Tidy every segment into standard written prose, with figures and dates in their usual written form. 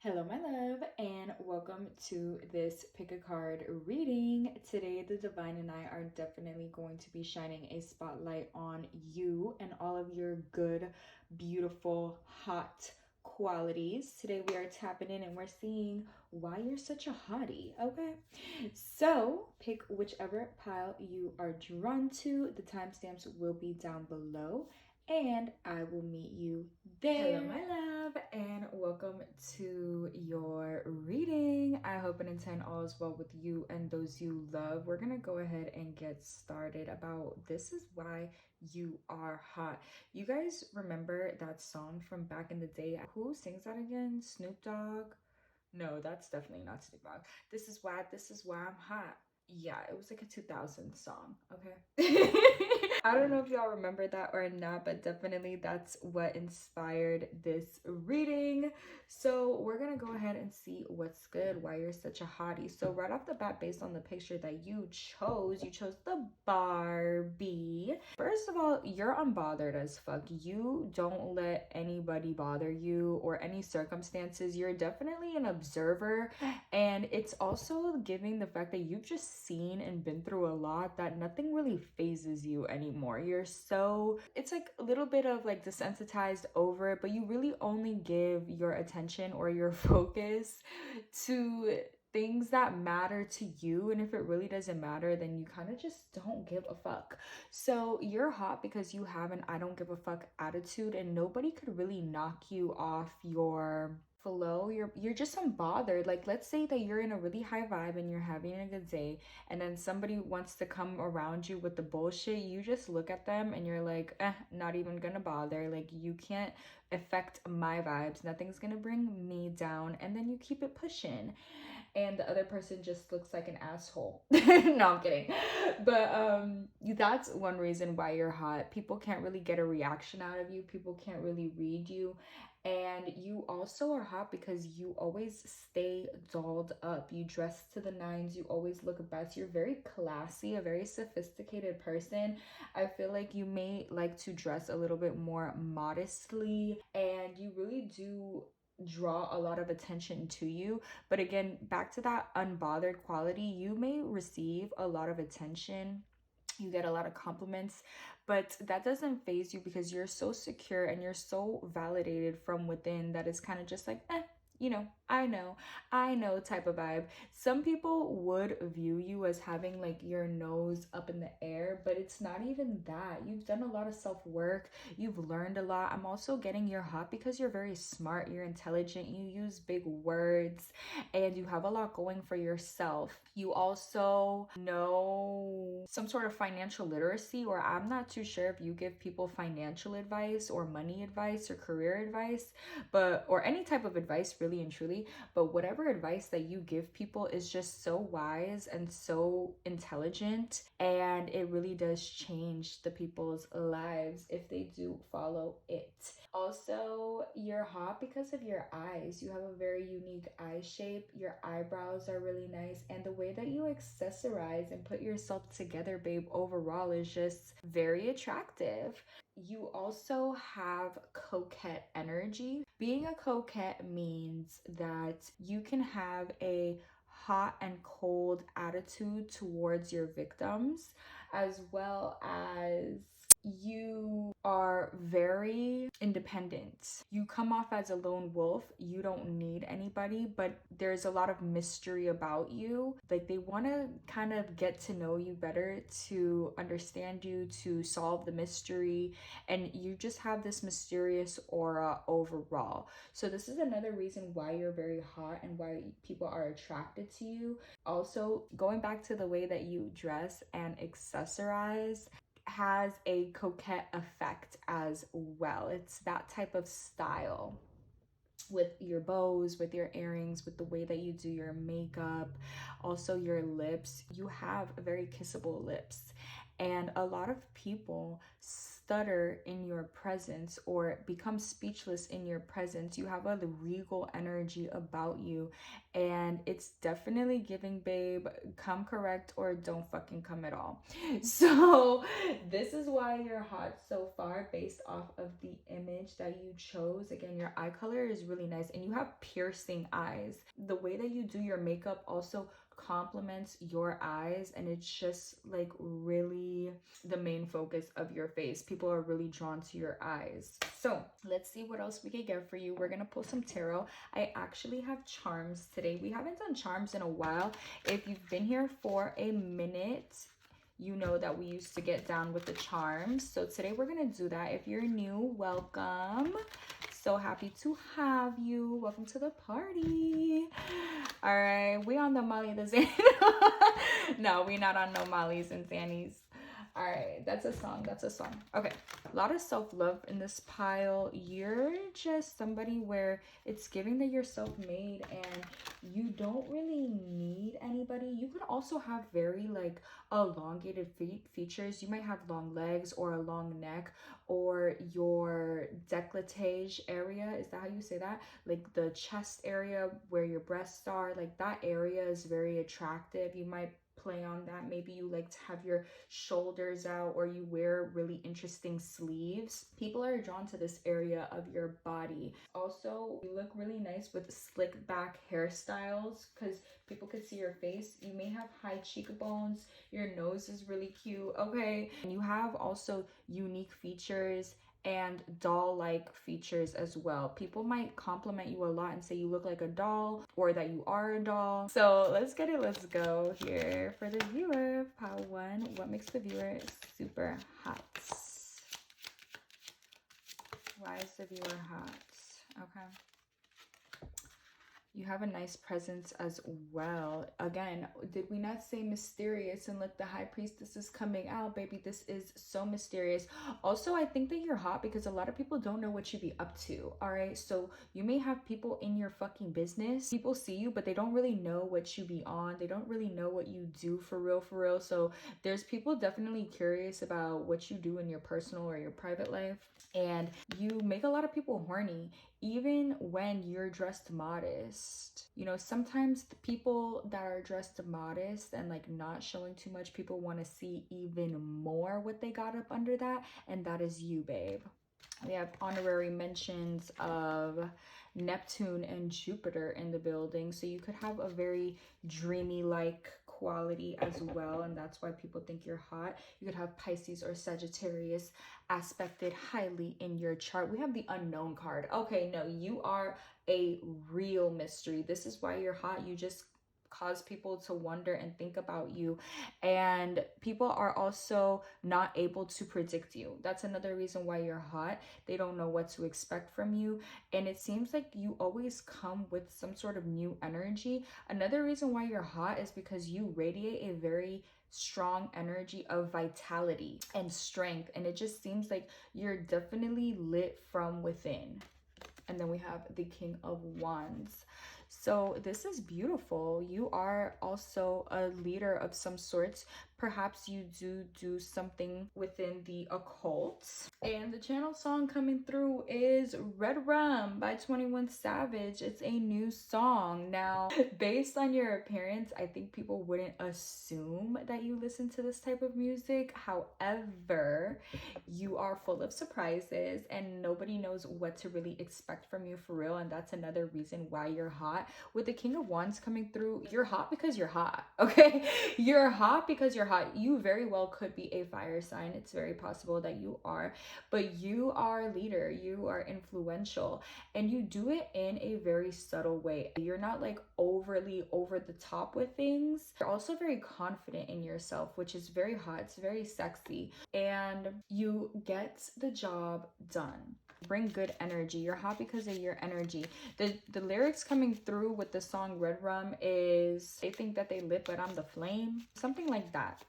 Hello, my love, and welcome to this pick a card reading. Today, the divine and I are definitely going to be shining a spotlight on you and all of your good, beautiful, hot qualities. Today, we are tapping in and we're seeing why you're such a hottie, okay? So, pick whichever pile you are drawn to. The timestamps will be down below and I will meet you there. Hello, my love, and welcome to your reading. I hope and intend all is well with you and those you love. We're gonna go ahead and get started about this is why you are hot. You guys remember that song from back in the day? Who sings that again? Snoop Dogg? No, that's definitely not Snoop Dogg. This is why I'm hot. Yeah, it was like a 2000 song, okay? I don't know if y'all remember that or not, but definitely that's what inspired this reading. So we're gonna go ahead and see what's good, why you're such a hottie. So right off the bat, based on the picture that you chose the Barbie. First of all, you're unbothered as fuck. You don't let anybody bother you or any circumstances. You're definitely an observer, and it's also giving the fact that you've just seen and been through a lot that nothing really phases you anymore. You're so, it's like a little bit of like desensitized over it, but you really only give your attention or your focus to things that matter to you, and if it really doesn't matter, then you kind of just don't give a fuck. So you're hot because you have an I don't give a fuck attitude, and nobody could really knock you off your flow. You're just unbothered. Like, let's say that you're in a really high vibe and you're having a good day, and then somebody wants to come around you with the bullshit. You just look at them and you're like, not even gonna bother. Like, you can't affect my vibes, nothing's gonna bring me down, and then you keep it pushing, and the other person just looks like an asshole. No, I'm kidding. But that's one reason why you're hot. People can't really get a reaction out of you. People can't really read you. And you also are hot because you always stay dolled up. You dress to the nines. You always look best. You're very classy, a very sophisticated person. I feel like you may like to dress a little bit more modestly, and you really do draw a lot of attention to you. But again, back to that unbothered quality, you may receive a lot of attention, you get a lot of compliments, but that doesn't phase you because you're so secure and you're so validated from within that it's kind of just like, you know, I know type of vibe. Some people would view you as having like your nose up in the air, but it's not even that. You've done a lot of self-work, you've learned a lot. I'm also getting you're hot because you're very smart, you're intelligent, you use big words, and you have a lot going for yourself. You also know some sort of financial literacy, or I'm not too sure if you give people financial advice or money advice or career advice, but or any type of advice really and truly, but whatever advice that you give people is just so wise and so intelligent, and it really does change the people's lives if they do follow it. Also, you're hot because of your eyes. You have a very unique eye shape. Your eyebrows are really nice, and the way that you accessorize and put yourself together, babe, overall is just very attractive. You also have coquette energy. Being a coquette means that you can have a hot and cold attitude towards your victims, as well as you are very independent. You come off as a lone wolf. You don't need anybody, but there's a lot of mystery about you. Like, they want to kind of get to know you better, to understand you, to solve the mystery, and you just have this mysterious aura overall. So this is another reason why you're very hot and why people are attracted to you. Also, going back to the way that you dress and accessorize has a coquette effect as well. It's that type of style with your bows, with your earrings, with the way that you do your makeup, also your lips. You have very kissable lips, and a lot of people stutter in your presence or become speechless in your presence. You have a regal energy about you, and it's definitely giving, babe, come correct or don't fucking come at all. So this is why you're hot so far, based off of the image that you chose. Again, your eye color is really nice, and you have piercing eyes. The way that you do your makeup also complements your eyes, and it's just like really the main focus of your face. People are really drawn to your eyes. So let's see what else we can get for you. We're gonna pull some tarot. I actually have charms today. We haven't done charms in a while. If you've been here for a minute, you know that we used to get down with the charms. So today we're gonna do that. If you're new, welcome. So happy to have you. Welcome to the party. All right, we on the Molly the Zan. No, we not on no Molly's and Zannies. All right, that's a song. That's a song. Okay, a lot of self-love in this pile. You're just somebody where it's giving that you're self-made and you don't really need anybody. You could also have very like elongated features. You might have long legs or a long neck, or your décolletage area. Is that how you say that? Like the chest area where your breasts are, like that area is very attractive. You might play on that. Maybe you like to have your shoulders out, or you wear really interesting sleeves. People are drawn to this area of your body. Also, you look really nice with slick back hairstyles because people could see your face. You may have high cheekbones. Your nose is really cute. Okay, and you have also unique features and doll-like features as well. People might compliment you a lot and say you look like a doll, or that you are a doll. So let's get it. Let's go here for the viewer. Pile 1, what makes the viewer super hot? Why is the viewer hot? Okay. You have a nice presence as well. Again, did we not say mysterious? And look, the high priestess is coming out, baby. This is so mysterious. Also, I think that you're hot because a lot of people don't know what you be up to. All right, so you may have people in your fucking business. People see you, but they don't really know what you be on. They don't really know what you do for real, for real. So there's people definitely curious about what you do in your personal or your private life. And you make a lot of people horny, even when you're dressed modest. You know, sometimes the people that are dressed modest and like not showing too much, people want to see even more what they got up under that, and that is you, babe. We have honorary mentions of Neptune and Jupiter in the building, so you could have a very dreamy like quality as well, and that's why people think you're hot. You could have Pisces or Sagittarius aspected highly in your chart. We have the unknown card. Okay, no, you are a real mystery. This is why you're hot. You just cause people to wonder and think about you, and people are also not able to predict you. That's another reason why you're hot. They don't know what to expect from you, and it seems like you always come with some sort of new energy. Another reason why you're hot is because you radiate a very strong energy of vitality and strength, and it just seems like you're definitely lit from within. And then we have the King of Wands. So this is beautiful. You are also a leader of some sorts. Perhaps you do something within the occult. And the channel song coming through is Red Rum by 21 Savage. It's a new song. Now, based on your appearance, I think people wouldn't assume that you listen to this type of music. However, you are full of surprises and nobody knows what to really expect from you for real. And that's another reason why you're hot. With the King of Wands coming through, you're hot because you're hot, okay? You're hot because you're hot. You very well could be a fire sign. It's very possible that you are, but you are a leader. You are influential, and you do it in a very subtle way. You're not like overly over the top with things. You're also very confident in yourself, which is very hot. It's very sexy, and you get the job done. Bring good energy. You're hot because of your energy. The lyrics coming through with the song Red Rum is, they think that they lit but I'm the flame, something like that.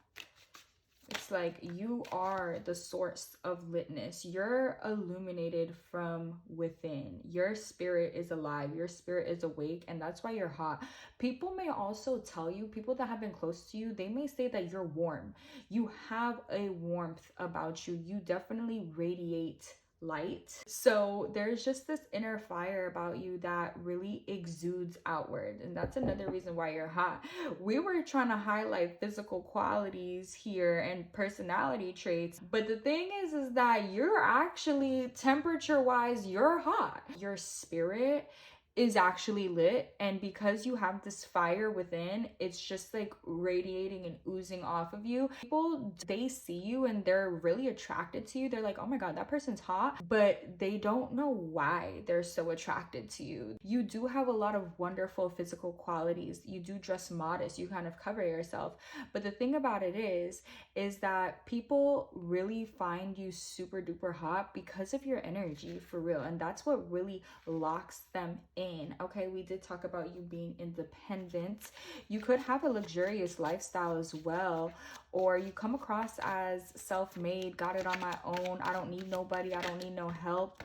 It's like you are the source of litness. You're illuminated from within. Your spirit is alive. Your spirit is awake. And that's why you're hot. People may also tell you, people that have been close to you, they may say that you're warm. You have a warmth about you. You definitely radiate light. So there's just this inner fire about you that really exudes outward, and that's another reason why you're hot. We were trying to highlight physical qualities here and personality traits, but the thing is that you're actually, temperature wise, you're hot. Your spirit is actually lit, and because you have this fire within, it's just like radiating and oozing off of you. People, they see you and they're really attracted to you. They're like, oh my god, that person's hot, but they don't know why they're so attracted to you. You do have a lot of wonderful physical qualities. You do dress modest, you kind of cover yourself, but the thing about it is that people really find you super duper hot because of your energy, for real. And that's what really locks them in. Okay, we did talk about you being independent. You could have a luxurious lifestyle as well, or you come across as self-made, got it on my own, I don't need nobody, I don't need no help.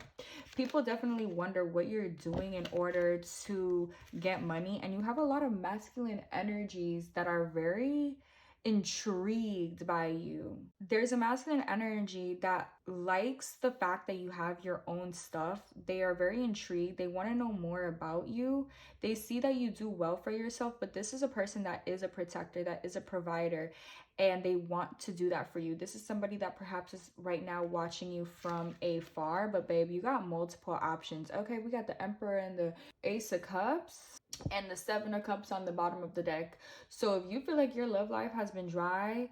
People definitely wonder what you're doing in order to get money, and you have a lot of masculine energies that are very intrigued by you. There's a masculine energy that likes the fact that you have your own stuff. They are very intrigued. They want to know more about you. They see that you do well for yourself, but this is a person that is a protector, that is a provider, and they want to do that for you. This is somebody that perhaps is right now watching you from afar, but babe, you got multiple options. Okay, we got the Emperor and the Ace of Cups and the Seven of Cups on the bottom of the deck. So if you feel like your love life has been dry,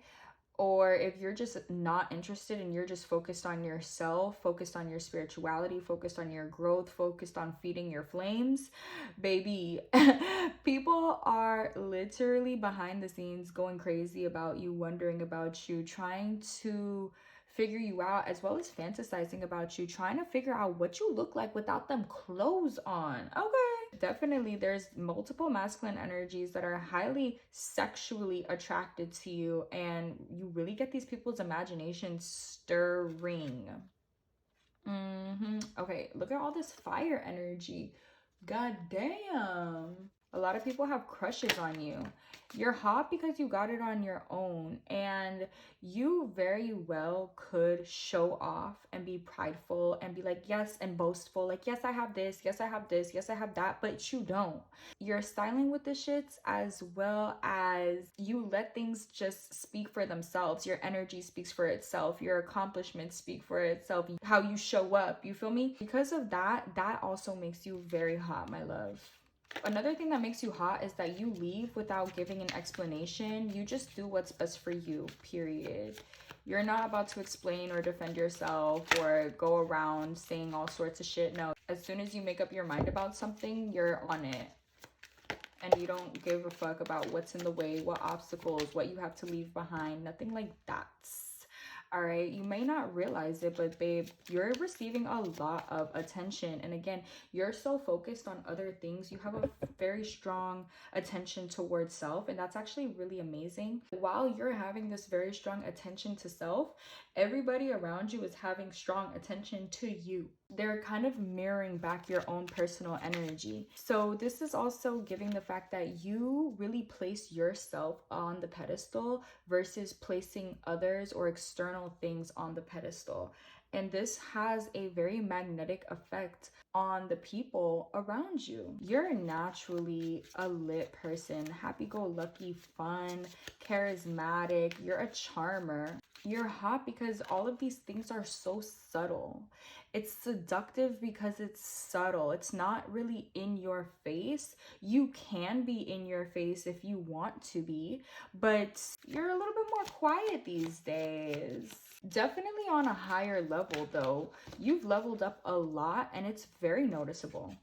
or if you're just not interested and you're just focused on yourself, focused on your spirituality, focused on your growth, focused on feeding your flames, baby, people are literally behind the scenes going crazy about you, wondering about you, trying to figure you out, as well as fantasizing about you, trying to figure out what you look like without them clothes on. Okay, definitely there's multiple masculine energies that are highly sexually attracted to you, and you really get these people's imagination stirring. Okay, look at all this fire energy. God damn. A lot of people have crushes on you. You're hot because you got it on your own, and you very well could show off and be prideful and be like, yes, and boastful, like, yes, I have this, yes, I have this, yes, I have that, but you don't. You're styling with the shits, as well as you let things just speak for themselves. Your energy speaks for itself. Your accomplishments speak for itself. How you show up, you feel me? Because of that, that also makes you very hot, my love. Another thing that makes you hot is that you leave without giving an explanation. You just do what's best for you, period. You're not about to explain or defend yourself or go around saying all sorts of shit. No, as soon as you make up your mind about something, you're on it. And you don't give a fuck about what's in the way, what obstacles, what you have to leave behind, nothing like that. All right, you may not realize it, but babe, you're receiving a lot of attention. And again, you're so focused on other things. You have a very strong attention towards self, and that's actually really amazing. While you're having this very strong attention to self, everybody around you is having strong attention to you. They're kind of mirroring back your own personal energy. So this is also giving the fact that you really place yourself on the pedestal versus placing others or external things on the pedestal. And this has a very magnetic effect on the people around you. You're naturally a lit person, happy-go-lucky, fun, charismatic. You're a charmer. You're hot because all of these things are so subtle. It's seductive because it's subtle. It's not really in your face. You can be in your face if you want to be, but you're a little bit more quiet these days. Definitely on a higher level though. You've leveled up a lot and it's very noticeable.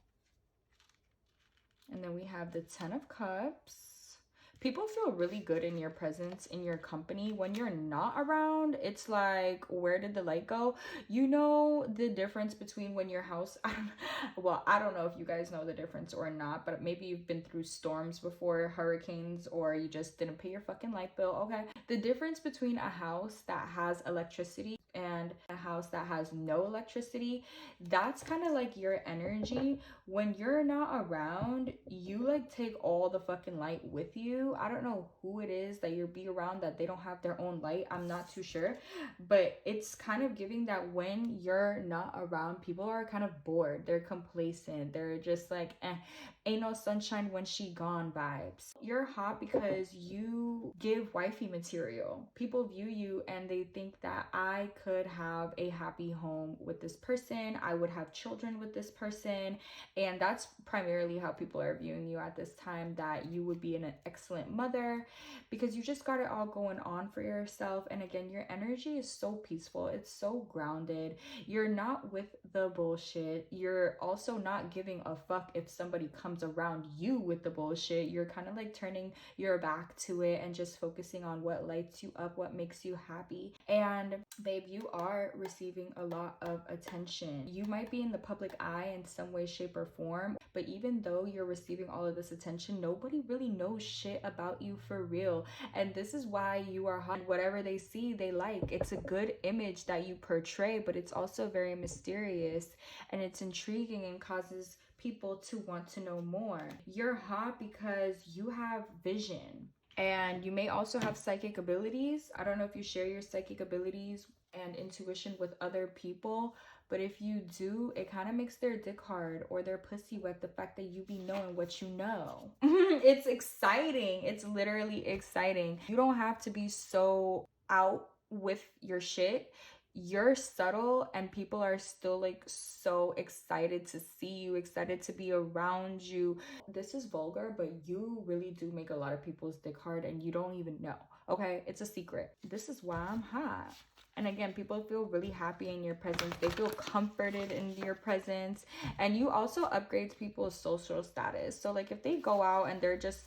And then we have the 10 of Cups. People feel really good in your presence, in your company. When you're not around, it's like, where did the light go? You know the difference between when your house, well, I don't know if you guys know the difference or not, but maybe you've been through storms before, hurricanes, or you just didn't pay your fucking light bill, okay? The difference between a house that has electricity and a house that has no electricity, that's kind of like your energy. When you're not around, you like take all the fucking light with you. I don't know who it is that you'll be around that they don't have their own light. I'm not too sure, but it's kind of giving that when you're not around, people are kind of bored, they're complacent, they're just like, ain't no sunshine when she gone vibes. You're hot because you give wifey material. People view you and they think that I could have a happy home with this person, I would have children with this person, and that's primarily how people are viewing you at this time, that you would be an excellent mother because you just got it all going on for yourself. And again, your energy is so peaceful, it's so grounded. You're not with the bullshit. You're also not giving a fuck if somebody comes around you with the bullshit. You're kind of like turning your back to it and just focusing on what lights you up, what makes you happy. And babe, you are receiving a lot of attention. You might be in the public eye in some way, shape, or form, but even though you're receiving all of this attention, nobody really knows shit about you for real. And this is why you are hot. Whatever they see, they like. It's a good image that you portray, but it's also very mysterious and it's intriguing and causes people to want to know more. You're hot because you have vision. And you may also have psychic abilities. I don't know if you share your psychic abilities and intuition with other people, but if you do, it kind of makes their dick hard or their pussy wet, the fact that you be knowing what you know. It's exciting. It's literally exciting. You don't have to be so out with your shit. You're subtle and people are still like so excited to see you, excited to be around you. This is vulgar, but you really do make a lot of people's dick hard and you don't even know, okay? It's a secret. This is why I'm hot. And again, people feel really happy in your presence. They feel comforted in your presence. And you also upgrade people's social status. So like if they go out and they're just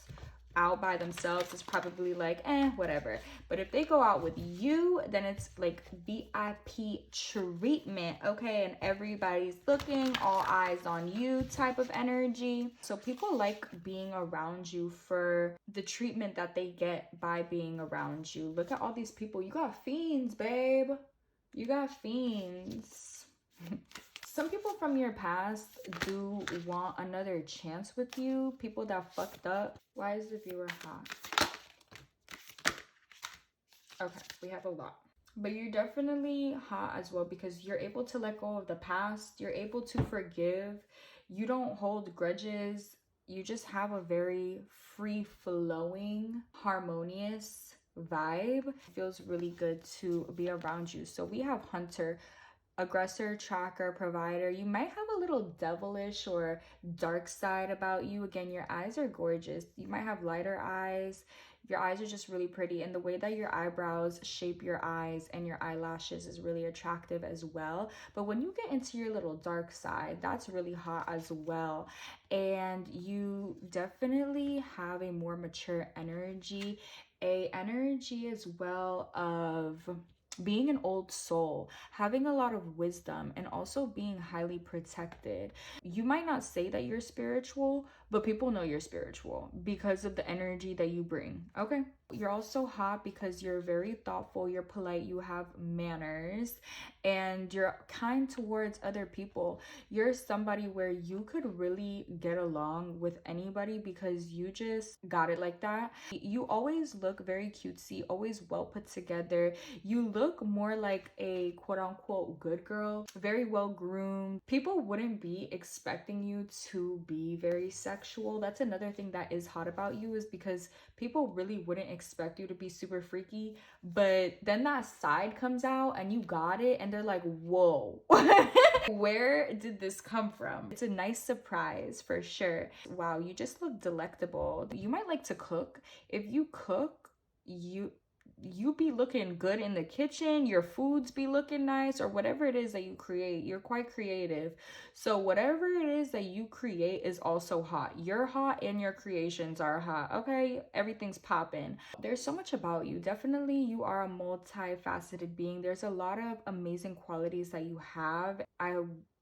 out by themselves, it's probably like, whatever. But if they go out with you, then it's like VIP treatment, okay? And everybody's looking, all eyes on you type of energy. So people like being around you for the treatment that they get by being around you. Look at all these people. You got fiends, babe. You got fiends. Some people from your past do want another chance with you. People that fucked up. Why is the viewer hot? Okay, we have a lot. But you're definitely hot as well because you're able to let go of the past. You're able to forgive. You don't hold grudges. You just have a very free-flowing, harmonious vibe. It feels really good to be around you. So we have Hunter, aggressor, tracker, provider. You might have a little devilish or dark side about you. Again, your eyes are gorgeous. You might have lighter eyes. Your eyes are just really pretty, and the way that your eyebrows shape your eyes and your eyelashes is really attractive as well. But when you get into your little dark side, that's really hot as well. And you definitely have a more mature energy, a energy as well of being an old soul, having a lot of wisdom, and also being highly protected. You might not say that you're spiritual, but people know you're spiritual because of the energy that you bring, okay? You're also hot because you're very thoughtful, you're polite, you have manners, and you're kind towards other people. You're somebody where you could really get along with anybody because you just got it like that. You always look very cutesy, always well put together. You look more like a quote-unquote good girl, very well groomed. People wouldn't be expecting you to be very sexual. That's another thing that is hot about you, is because people really wouldn't expect you to be super freaky, but then that side comes out and you got it and they're like, whoa. Where did this come from? It's a nice surprise for sure. Wow, you just look delectable. You might like to cook. If you cook, you be looking good in the kitchen, your foods be looking nice, or whatever it is that you create. You're quite creative. So whatever it is that you create is also hot. You're hot and your creations are hot. Okay, everything's popping. There's so much about you. Definitely you are a multifaceted being. There's a lot of amazing qualities that you have. I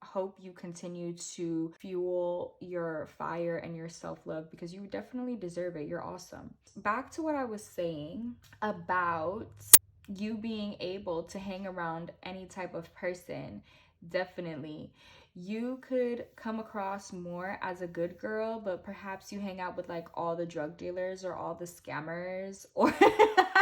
hope you continue to fuel your fire and your self-love, because you definitely deserve it. You're awesome. Back to what I was saying about you being able to hang around any type of person. Definitely you could come across more as a good girl, but perhaps you hang out with like all the drug dealers or all the scammers, or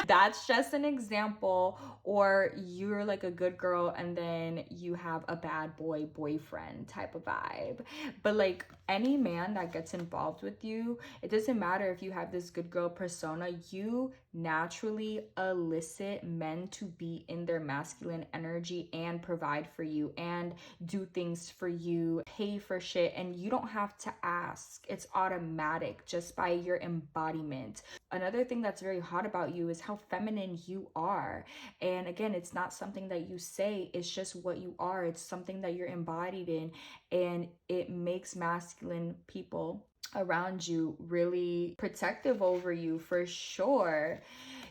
that's just an example. Or you're like a good girl and then you have a bad boy boyfriend type of vibe. But like any man that gets involved with you, it doesn't matter if you have this good girl persona, you naturally elicit men to be in their masculine energy and provide for you and do things for you, pay for shit, and you don't have to ask. It's automatic just by your embodiment. Another thing that's very hot about you is how feminine you are. And again, it's not something that you say, it's just what you are. It's something that you're embodied in, and it makes masculine people around you really protective over you for sure.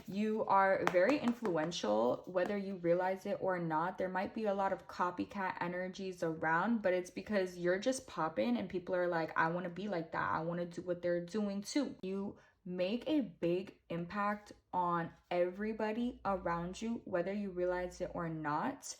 You are very influential, whether you realize it or not. There might be a lot of copycat energies around, but it's because you're just popping and people are like, I want to be like that. I want to do what they're doing too. You make a big impact on everybody around you, whether you realize it or not.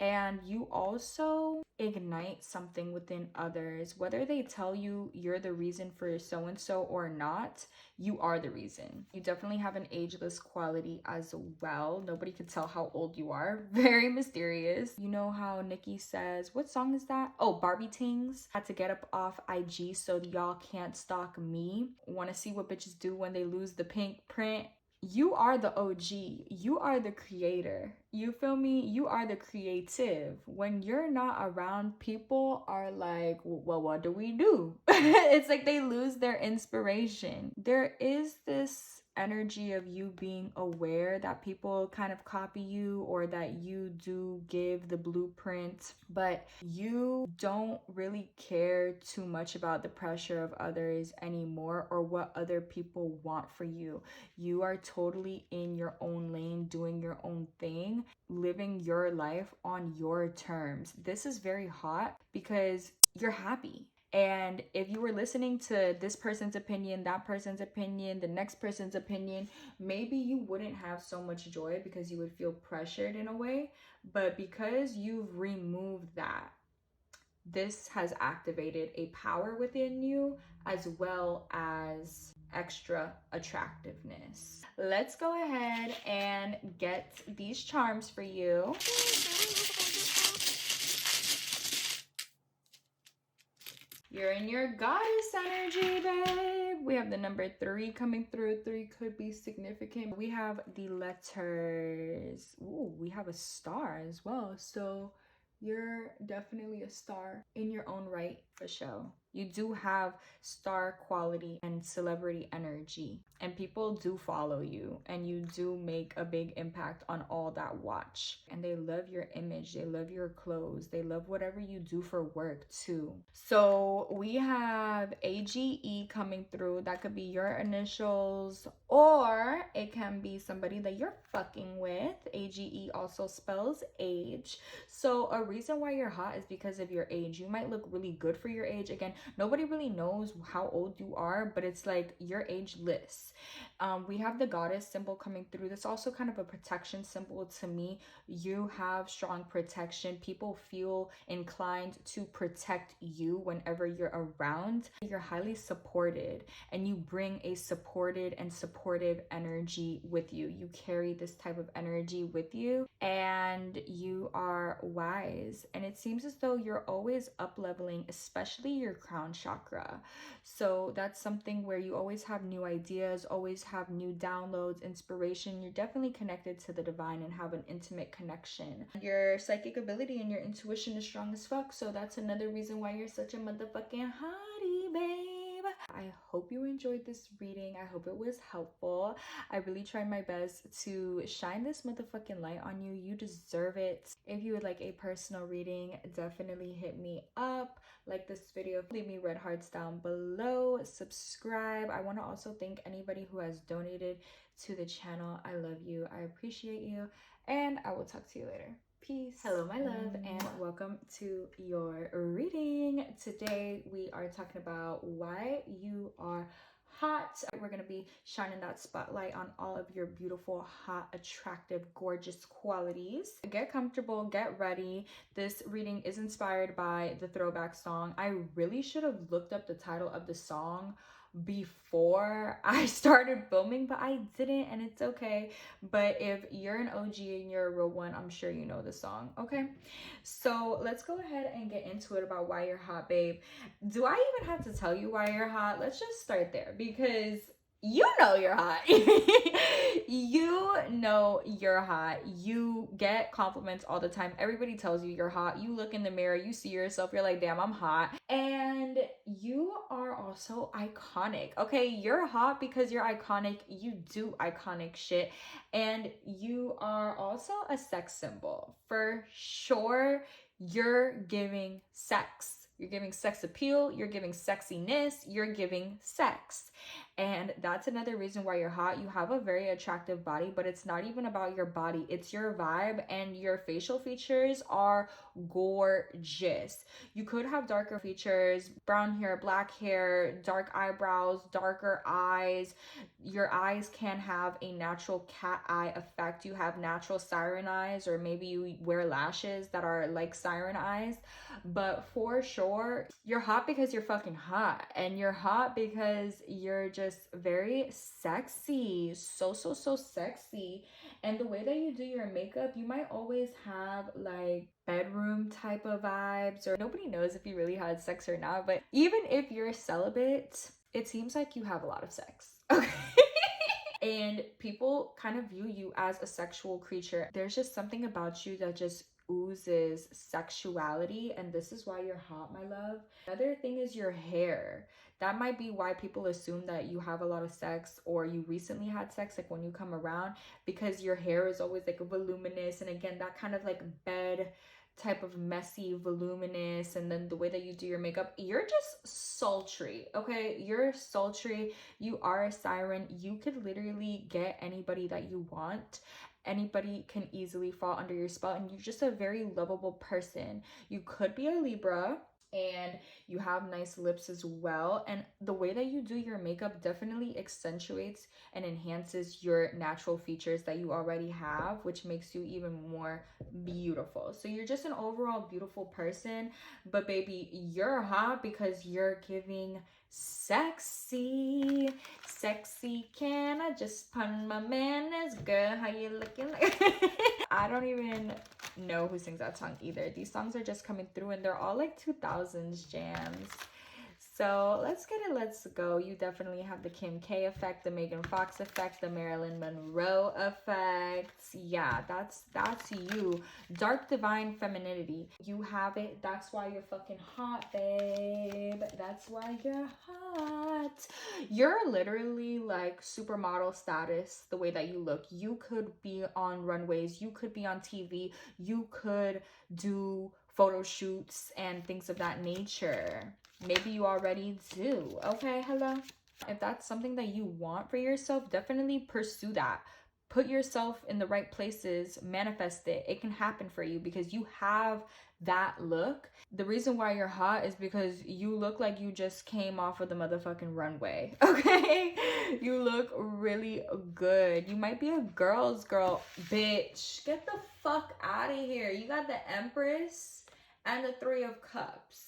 And you also ignite something within others, whether they tell you you're the reason for so and so or not. You are the reason. You definitely have an ageless quality as well. Nobody can tell how old you are. Very mysterious. You know how Nikki says, what song is that? Oh, Barbie Tings. Had to get up off IG so y'all can't stalk me. Want to see what bitches do when they lose the pink print? You are the OG. You are the creator. You feel me? You are the creative. When you're not around, people are like, well, what do we do? It's like they lose their inspiration. There is this energy of you being aware that people kind of copy you, or that you do give the blueprint, but you don't really care too much about the pressure of others anymore, or what other people want for you. You are totally in your own lane, doing your own thing, living your life on your terms. This is very hot because you're happy. And if you were listening to this person's opinion, that person's opinion, the next person's opinion, maybe you wouldn't have so much joy because you would feel pressured in a way. But because you've removed that, this has activated a power within you, as well as extra attractiveness. Let's go ahead and get these charms for you. You're in your goddess energy, babe. We have the number 3 coming through. 3 could be significant. We have the letters. Ooh, we have a star as well. So you're definitely a star in your own right, for sure. You do have star quality and celebrity energy, and people do follow you, and you do make a big impact on all that watch, and they love your image, they love your clothes, they love whatever you do for work too. So we have AGE coming through. That could be your initials, or it can be somebody that you're fucking with. AGE also spells age. So a reason why you're hot is because of your age. You might look really good for your age. Again, nobody really knows how old you are, but it's like your ageless. We have the goddess symbol coming through. That's also kind of a protection symbol to me. You have strong protection. People feel inclined to protect you whenever you're around. You're highly supported, and you bring a supported and supportive energy with you. You carry this type of energy with you, and you are wise. And it seems as though you're always up leveling, especially your crown chakra. So that's something where you always have new ideas, always have new downloads, inspiration. You're definitely connected to the divine and have an intimate connection. Your psychic ability and your intuition is strong as fuck. So that's another reason why you're such a motherfucking hottie, babe. I hope you enjoyed this reading. I hope it was helpful. I really tried my best to shine this motherfucking light on you. You deserve it. If you would like a personal reading, definitely hit me up. Like this video, leave me red hearts down below, subscribe. I want to also thank anybody who has donated to the channel. I love you, I appreciate you, and I will talk to you later. Peace. Hello my love, and welcome to your reading. Today we are talking about why you are hot. We're going to be shining that spotlight on all of your beautiful, hot, attractive, gorgeous qualities. Get comfortable, get ready. This reading is inspired by the throwback song. I really should have looked up the title of the song before I started filming, but I didn't, and it's okay. But if you're an OG and you're a real one, I'm sure you know the song. Okay, so let's go ahead and get into it about why you're hot, babe. Do I even have to tell you why you're hot? Let's just start there, because you know you're hot. You know you're hot. You get compliments all the time. Everybody tells you you're hot. You look in the mirror, you see yourself, you're like, damn, I'm hot. And you are also iconic. Okay, you're hot because you're iconic. You do iconic shit. And you are also a sex symbol. For sure, you're giving sex. You're giving sex appeal, you're giving sexiness, you're giving sex. And that's another reason why you're hot. You have a very attractive body, but it's not even about your body. It's your vibe, and your facial features are gorgeous. You could have darker features, brown hair, black hair, dark eyebrows, darker eyes. Your eyes can have a natural cat eye effect. You have natural siren eyes, or maybe you wear lashes that are like siren eyes. But for sure, you're hot because you're fucking hot, and you're hot because you're just very sexy. So sexy. And the way that you do your makeup, you might always have like bedroom type of vibes, or nobody knows if you really had sex or not. But even if you're celibate, it seems like you have a lot of sex. Okay. And people kind of view you as a sexual creature. There's just something about you that just oozes sexuality, and this is why you're hot, my love. Another thing is your hair. That might be why people assume that you have a lot of sex, or you recently had sex, like when you come around, because your hair is always like voluminous, and again, that kind of like bed type of messy, voluminous. And then the way that you do your makeup, you're just sultry. Okay, you're sultry. You are a siren. You could literally get anybody that you want. Anybody can easily fall under your spell, and you're just a very lovable person. You could be a Libra, and you have nice lips as well. And the way that you do your makeup definitely accentuates and enhances your natural features that you already have, which makes you even more beautiful. So you're just an overall beautiful person. But baby, you're hot because you're giving sexy. Can I just pun my manners? Girl, how you looking? I don't even know who sings that song either. These songs are just coming through, and they're all like 2000s jams. So let's get it, let's go. You definitely have the Kim K effect, the Megan Fox effect, the Marilyn Monroe effect. Yeah, that's you. Dark divine femininity. You have it. That's why you're fucking hot, babe. That's why you're hot. You're literally like supermodel status the way that you look. You could be on runways. You could be on TV. You could do photo shoots and things of that nature. Maybe you already do. Okay, hello. If that's something that you want for yourself, definitely pursue that. Put yourself in the right places, manifest it. It can happen for you because you have that look. The reason why you're hot is because you look like you just came off of the motherfucking runway. Okay, you look really good. You might be a girl's girl. Bitch, get the fuck out of here. You got the Empress and the Three of Cups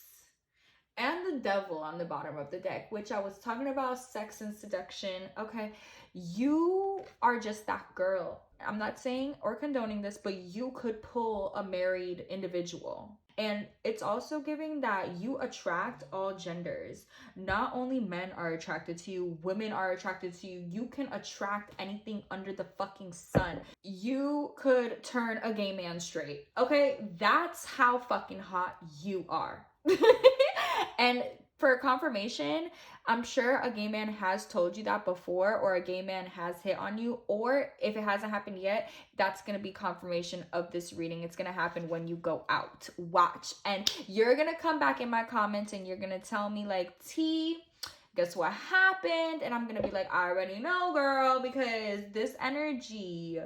and the Devil on the bottom of the deck, which I was talking about sex and seduction. Okay, you are just that girl. I'm not saying or condoning this, but you could pull a married individual. And it's also giving that you attract all genders. Not only men are attracted to you, women are attracted to you. You can attract anything under the fucking sun. You could turn a gay man straight. Okay, that's how fucking hot you are. And For confirmation, I'm sure a gay man has told you that before, or a gay man has hit on you, or if it hasn't happened yet, that's going to be confirmation of this reading. It's going to happen when you go out. Watch. And you're going to come back in my comments and you're going to tell me like, T, guess what happened? And I'm going to be like, I already know, girl, because this energy...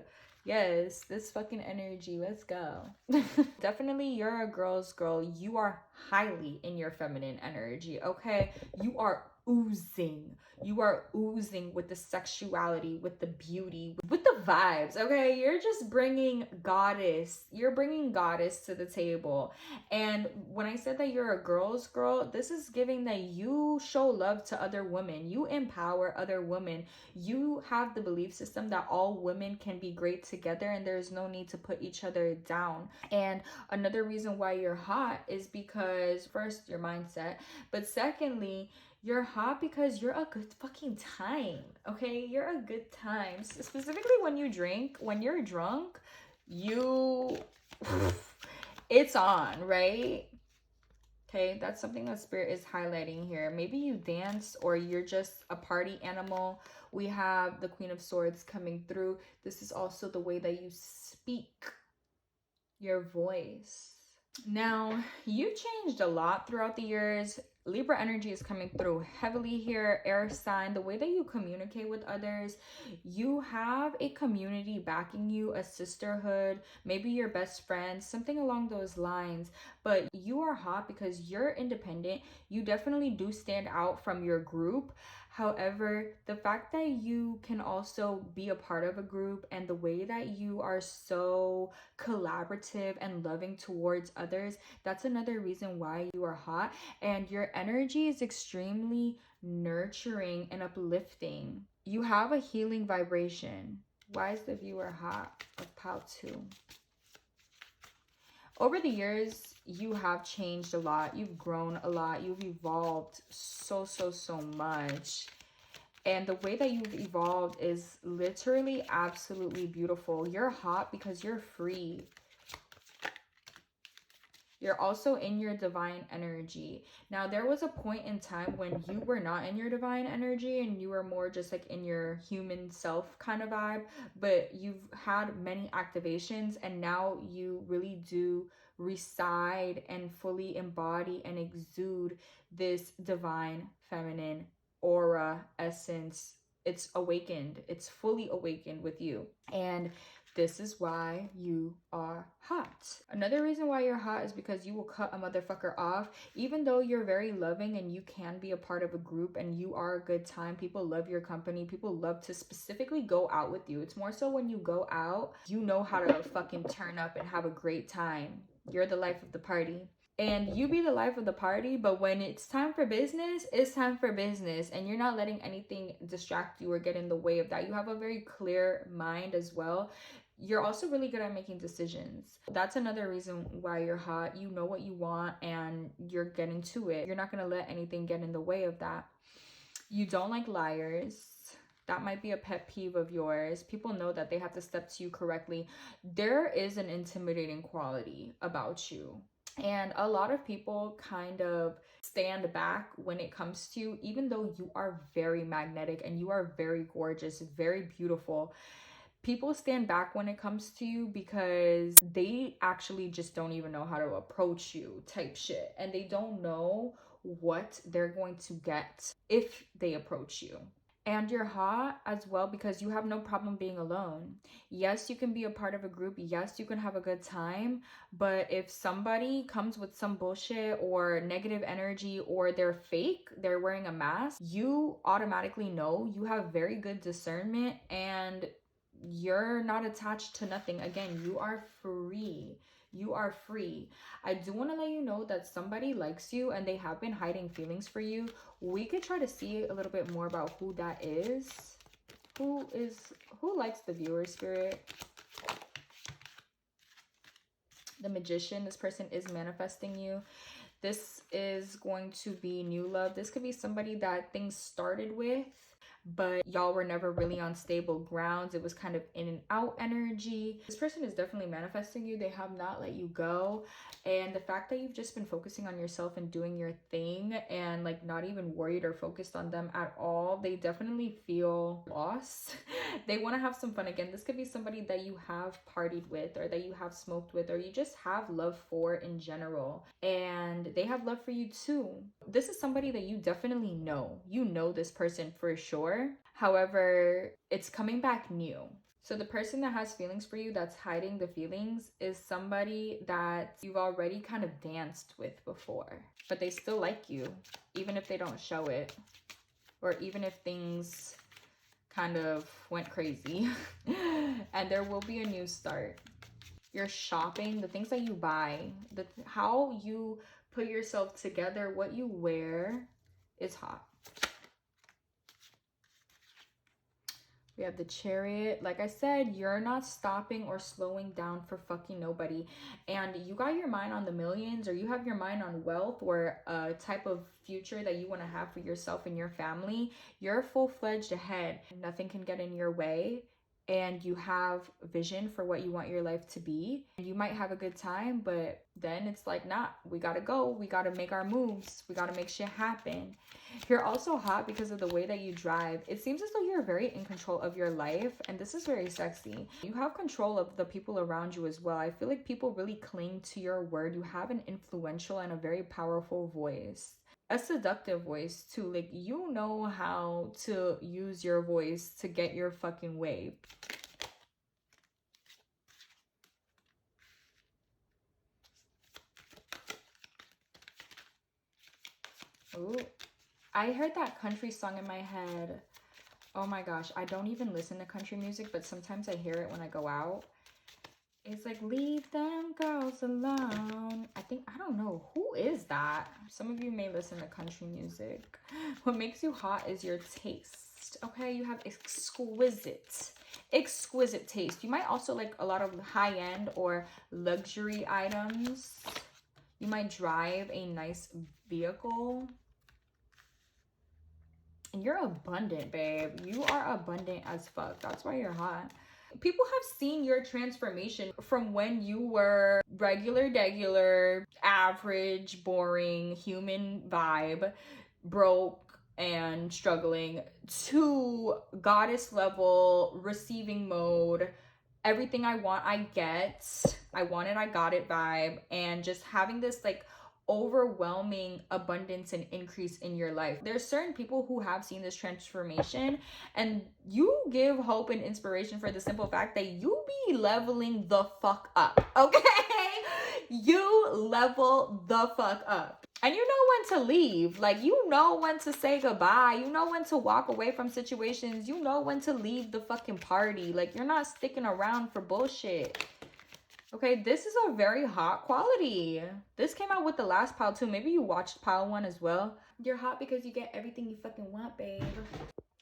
Yes, this fucking energy. Let's go. Definitely, you're a girl's girl. You are highly in your feminine energy, okay? You are oozing. You are oozing with the sexuality, with the beauty, with the vibes, okay? You're just bringing goddess. You're bringing goddess to the table. And when I said that you're a girl's girl, this is giving that you show love to other women. You empower other women. You have the belief system that all women can be great together and there's no need to put each other down. And another reason why you're hot is because, first, your mindset, but secondly, you're hot because you're a good fucking time, okay? You're a good time. Specifically when you drink, when you're drunk, it's on, right? Okay, that's something that Spirit is highlighting here. Maybe you dance or you're just a party animal. We have the Queen of Swords coming through. This is also the way that you speak, your voice. Now, you changed a lot throughout the years. Libra energy is coming through heavily here. Air sign, the way that you communicate with others, you have a community backing you, a sisterhood, maybe your best friend, something along those lines. But you are hot because you're independent. You definitely do stand out from your group. However, the fact that you can also be a part of a group and the way that you are so collaborative and loving towards others, that's another reason why you are hot. And your energy is extremely nurturing and uplifting. You have a healing vibration. Why is the viewer hot? Of Pal 2. Over the years, you have changed a lot. You've grown a lot. You've evolved so much. And the way that you've evolved is literally absolutely beautiful. You're hot because you're free. You're also in your divine energy. Now, there was a point in time when you were not in your divine energy and you were more just like in your human self kind of vibe, but you've had many activations and now you really do reside and fully embody and exude this divine feminine aura essence. It's awakened. It's fully awakened with you. And this is why you are hot. Another reason why you're hot is because you will cut a motherfucker off. Even though you're very loving and you can be a part of a group and you are a good time, people love your company, people love to specifically go out with you. It's more so when you go out, you know how to fucking turn up and have a great time. You're the life of the party. And you be the life of the party, but when it's time for business, it's time for business. And you're not letting anything distract you or get in the way of that. You have a very clear mind as well. You're also really good at making decisions. That's another reason why you're hot. You know what you want and you're getting to it. You're not going to let anything get in the way of that. You don't like liars. That might be a pet peeve of yours. People know that they have to step to you correctly. There is an intimidating quality about you. And a lot of people kind of stand back when it comes to you, even though you are very magnetic and you are very gorgeous, very beautiful. People stand back when it comes to you because they actually just don't even know how to approach you type shit. And they don't know what they're going to get if they approach you. And you're hot as well because you have no problem being alone. Yes, you can be a part of a group. Yes, you can have a good time. But if somebody comes with some bullshit or negative energy or they're fake, they're wearing a mask, you automatically know. You have very good discernment and you're not attached to nothing. Again, you are free. You are free. I do want to let you know that somebody likes you and they have been hiding feelings for you. We could try to see a little bit more about who that is. Who likes the viewer spirit? The Magician. This person is manifesting you. This is going to be new love. This could be somebody that things started with, but y'all were never really on stable grounds. It was kind of in and out energy. This person is definitely manifesting you. They have not let you go. And the fact that you've just been focusing on yourself and doing your thing and like not even worried or focused on them at all, they definitely feel lost. They want to have some fun again. This could be somebody that you have partied with or that you have smoked with or you just have love for in general, and they have love for you too. This is somebody that you definitely know. You know this person for sure. However, it's coming back new. So the person that has feelings for you, that's hiding the feelings, is somebody that you've already kind of danced with before, but they still like you, even if they don't show it, or even if things kind of went crazy. And there will be a new start. Your shopping, the things that you buy, how you put yourself together, what you wear is hot. We have the Chariot. Like I said, you're not stopping or slowing down for fucking nobody. And you got your mind on the millions, or you have your mind on wealth or a type of future that you want to have for yourself and your family. You're full-fledged ahead. Nothing can get in your way. And you have vision for what you want your life to be. And you might have a good time, but then it's like, nah, we gotta go. We gotta make our moves. We gotta make shit happen. You're also hot because of the way that you drive. It seems as though you're very in control of your life, and this is very sexy. You have control of the people around you as well. I feel like people really cling to your word. You have an influential and a very powerful voice. A seductive voice too. Like, you know how to use your voice to get your fucking way. Ooh, I heard that country song in my head. Oh my gosh, I don't even listen to country music, but sometimes I hear it when I go out. It's like, leave them girls alone. I don't know, who is that? Some of you may listen to country music. What makes you hot is your taste, okay? You have exquisite taste. You might also like a lot of high-end or luxury items. You might drive a nice vehicle. And you're abundant, babe. You are abundant as fuck. That's why you're hot. People have seen your transformation from when you were regular, average, boring, human vibe, broke and struggling, to goddess level, receiving mode, everything I want, I get. I want it, I got it vibe. And just having this like overwhelming abundance and increase in your life. There's certain people who have seen this transformation, and you give hope and inspiration for the simple fact that you be leveling the fuck up, okay? You level the fuck up. And you know when to leave. Like, you know when to say goodbye. You know when to walk away from situations. You know when to leave the fucking party. Like, you're not sticking around for bullshit. Okay, this is a very hot quality. This came out with the last pile too. Maybe you watched pile 1 as well. You're hot because you get everything you fucking want, babe.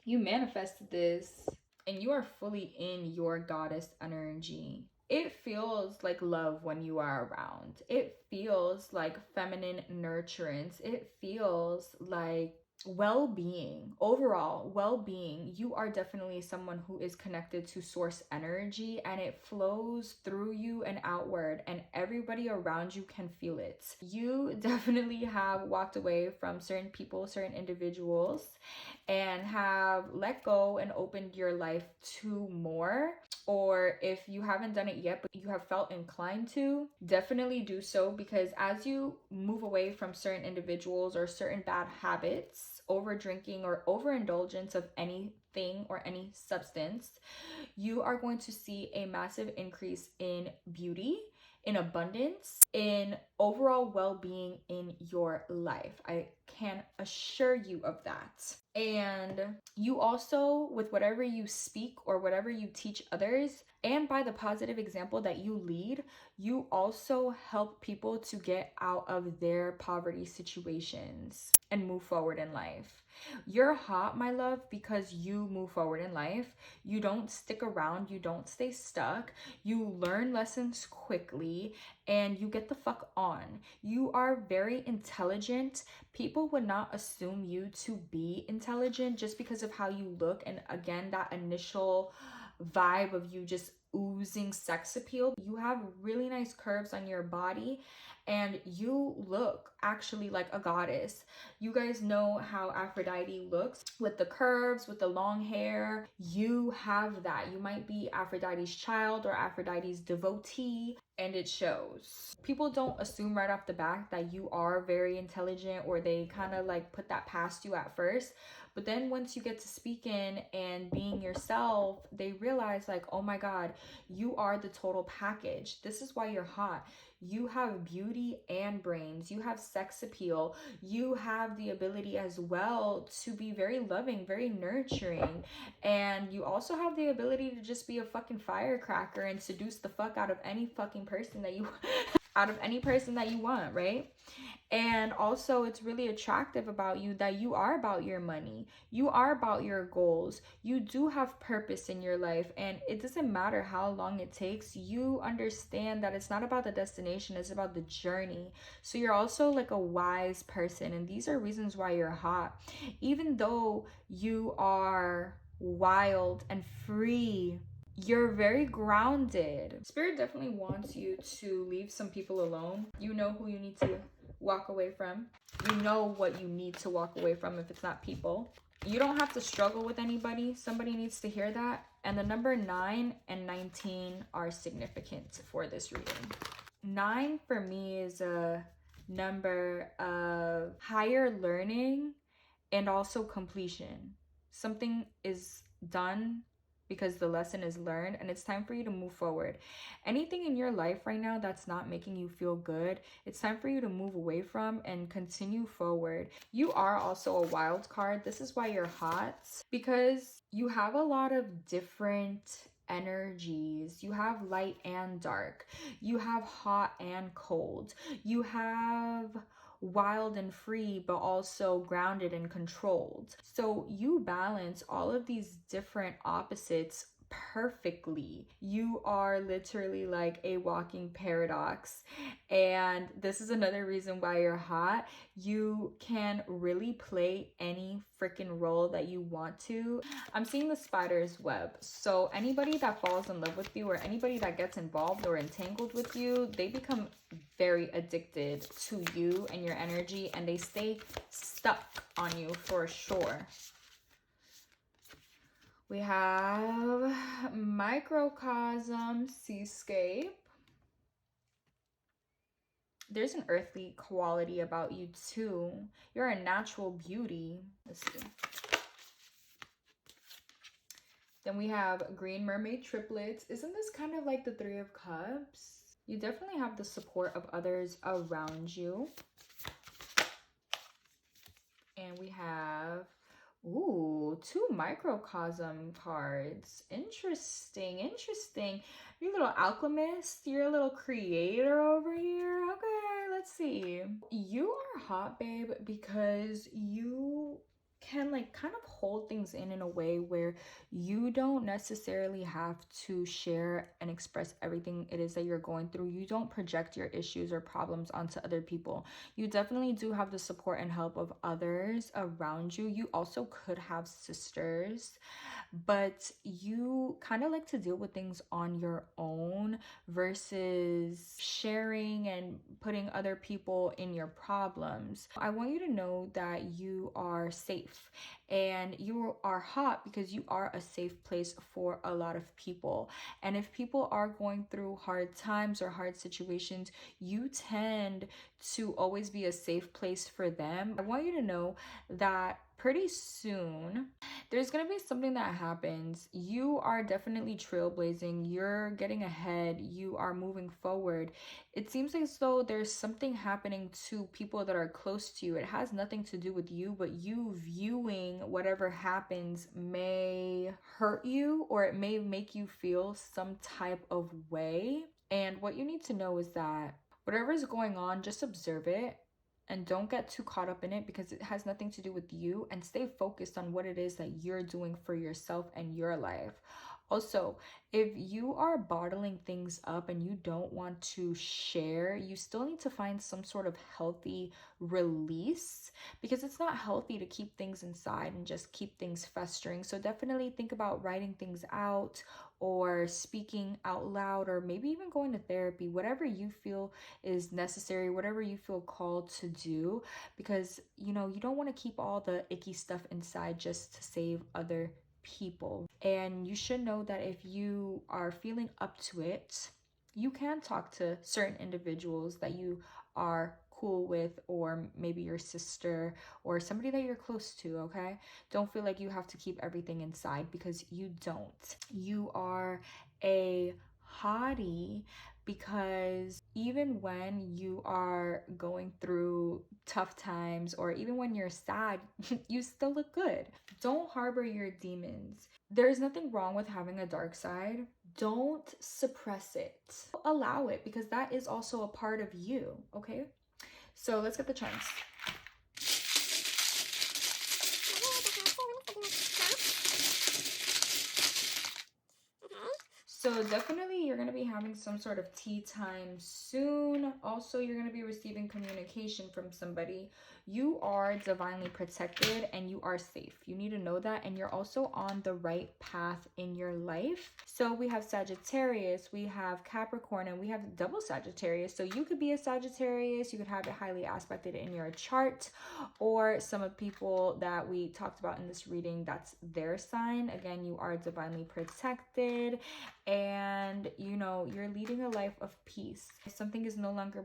You manifested this, and you are fully in your goddess energy. It feels like love when you are around. It feels like feminine nurturance. It feels like well-being, overall well-being. You are definitely someone who is connected to source energy, and it flows through you and outward, and everybody around you can feel it. You definitely have walked away from certain people, certain individuals, and have let go and opened your life to more. Or if you haven't done it yet, but you have felt inclined to, definitely do so, because as you move away from certain individuals or certain bad habits, over drinking or overindulgence of anything or any substance, you are going to see a massive increase in beauty, in abundance, in overall well-being in your life. I can assure you of that. And you also, with whatever you speak or whatever you teach others, and by the positive example that you lead, you also help people to get out of their poverty situations and move forward in life. You're hot, my love, because you move forward in life. You don't stick around. You don't stay stuck. You learn lessons quickly, and you get the fuck on. You are very intelligent. people would not assume you to be intelligent just because of how you look. And again, that initial vibe of you just oozing sex appeal. You have really nice curves on your body and you look actually like a goddess. You guys know how Aphrodite looks with the curves, with the long hair. You have that. You might be Aphrodite's child or Aphrodite's devotee, and it shows. People don't assume right off the bat that you are very intelligent, or they kind of like put that past you at first. But then once you get to speaking and being yourself, they realize like, oh my God, you are the total package. This is why you're hot. You have beauty and brains. You have sex appeal. You have the ability as well to be very loving, very nurturing. And you also have the ability to just be a fucking firecracker and seduce the fuck out of any fucking person that you out of any person that you want, right? And also, it's really attractive about you that you are about your money. You are about your goals. You do have purpose in your life. And it doesn't matter how long it takes. You understand that it's not about the destination, it's about the journey. So you're also like a wise person. And these are reasons why you're hot. Even though you are wild and free, you're very grounded. Spirit definitely wants you to leave some people alone. You know who you need to walk away from. You know what you need to walk away from if it's not people. You don't have to struggle with anybody. Somebody needs to hear that. And the number 9 and 19 are significant for this reading. 9 for me is a number of higher learning and also completion. Something is done because the lesson is learned and it's time for you to move forward. Anything in your life right now that's not making you feel good, it's time for you to move away from and continue forward. You are also a wild card. This is why you're hot, because you have a lot of different energies. You have light and dark. You have hot and cold. You have wild and free, but also grounded and controlled. So you balance all of these different opposites perfectly. You are literally like a walking paradox. And this is another reason why you're hot. You can really play any freaking role that you want to. I'm seeing the spider's web. So anybody that falls in love with you or anybody that gets involved or entangled with you, they become very addicted to you and your energy, and they stay stuck on you for sure. We have microcosm, seascape. There's an earthly quality about you too. You're a natural beauty. Let's see. Then we have green mermaid triplets. Isn't this kind of like the 3 of Cups? You definitely have the support of others around you. And we have, ooh, 2 microcosm cards. Interesting, interesting. You're a little alchemist. You're a little creator over here. Okay, let's see. You are hot, babe, because you can like kind of hold things in a way where you don't necessarily have to share and express everything it is that you're going through. You don't project your issues or problems onto other people. You definitely do have the support and help of others around you. You also could have sisters, but you kind of like to deal with things on your own versus sharing and putting other people in your problems. I want you to know that you are safe and you are hot because you are a safe place for a lot of people. And if people are going through hard times or hard situations, you tend to always be a safe place for them. I want you to know that pretty soon there's gonna be something that happens. You are definitely trailblazing. You're getting ahead. You are moving forward. It seems as though there's something happening to people that are close to you. It has nothing to do with you, but you viewing whatever happens may hurt you, or it may make you feel some type of way. And what you need to know is that whatever is going on, just observe it and don't get too caught up in it because it has nothing to do with you, and stay focused on what it is that you're doing for yourself and your life. Also, if you are bottling things up and you don't want to share, you still need to find some sort of healthy release, because it's not healthy to keep things inside and just keep things festering. So definitely think about writing things out or speaking out loud, or maybe even going to therapy, whatever you feel is necessary, whatever you feel called to do, because you don't want to keep all the icky stuff inside just to save other people. And you should know that if you are feeling up to it, you can talk to certain individuals that you are cool with, or maybe your sister or somebody that you're close to, okay? Don't feel like you have to keep everything inside, because you don't. You are a hottie, because even when you are going through tough times, or even when you're sad, you still look good. Don't harbor your demons. There's nothing wrong with having a dark side. Don't suppress it. Allow it, because that is also a part of you, okay? So let's get the charms. So definitely you're going to be having some sort of tea time soon. Also, you're going to be receiving communication from somebody. You are divinely protected and you are safe. You need to know that. And you're also on the right path in your life. So we have Sagittarius, we have Capricorn, and we have double Sagittarius. So you could be a Sagittarius. You could have it highly aspected in your chart, or some of people that we talked about in this reading, that's their sign. Again, you are divinely protected, and you're leading a life of peace. If something is no longer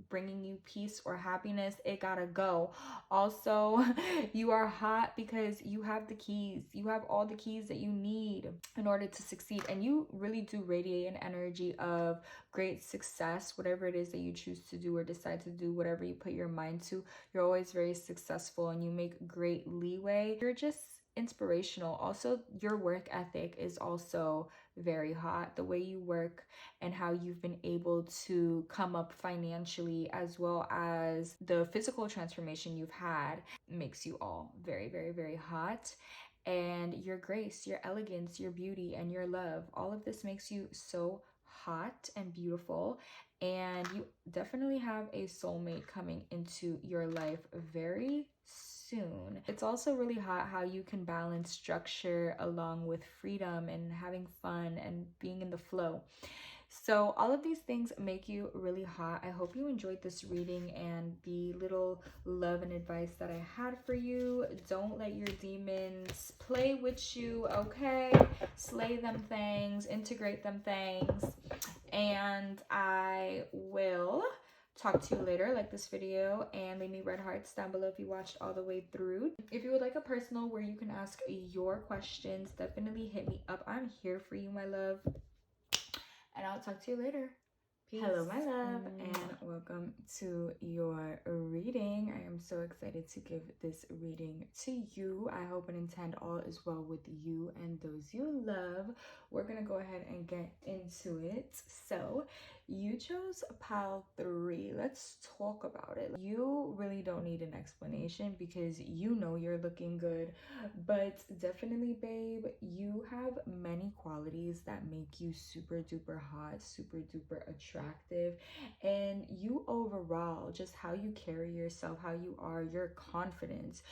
bringing you peace or happiness, it gotta go. Also, you are hot because you have the keys. You have all the keys that you need in order to succeed, and you really do radiate an energy of great success. Whatever it is that you choose to do or decide to do, whatever you put your mind to, you're always very successful and you make great leeway. You're just inspirational. Also, your work ethic is also very hot. The way you work and how you've been able to come up financially, as well as the physical transformation you've had, makes you all very, very, very hot. And your grace, your elegance, your beauty, and your love, all of this makes you so hot and beautiful. And you definitely have a soulmate coming into your life very soon. It's also really hot how you can balance structure along with freedom and having fun and being in the flow. So all of these things make you really hot. I hope you enjoyed this reading and the little love and advice that I had for you. Don't let your demons play with you, okay? Slay them things, integrate them things. And I will talk to you later. Like this video and leave me red hearts down below if you watched all the way through. If you would like a personal where you can ask your questions, definitely hit me up. I'm here for you, my love. And I'll talk to you later. Peace. Hello, my love, and welcome to your reading. I am so excited to give this reading to you. I hope and intend all is well with you and those you love. We're gonna go ahead and get into it. So you chose pile 3. Let's talk about it. You really don't need an explanation because you know you're looking good, but definitely, babe, you have many qualities that make you super duper hot, super duper attractive. And you overall, just how you carry yourself, how you are, your confidence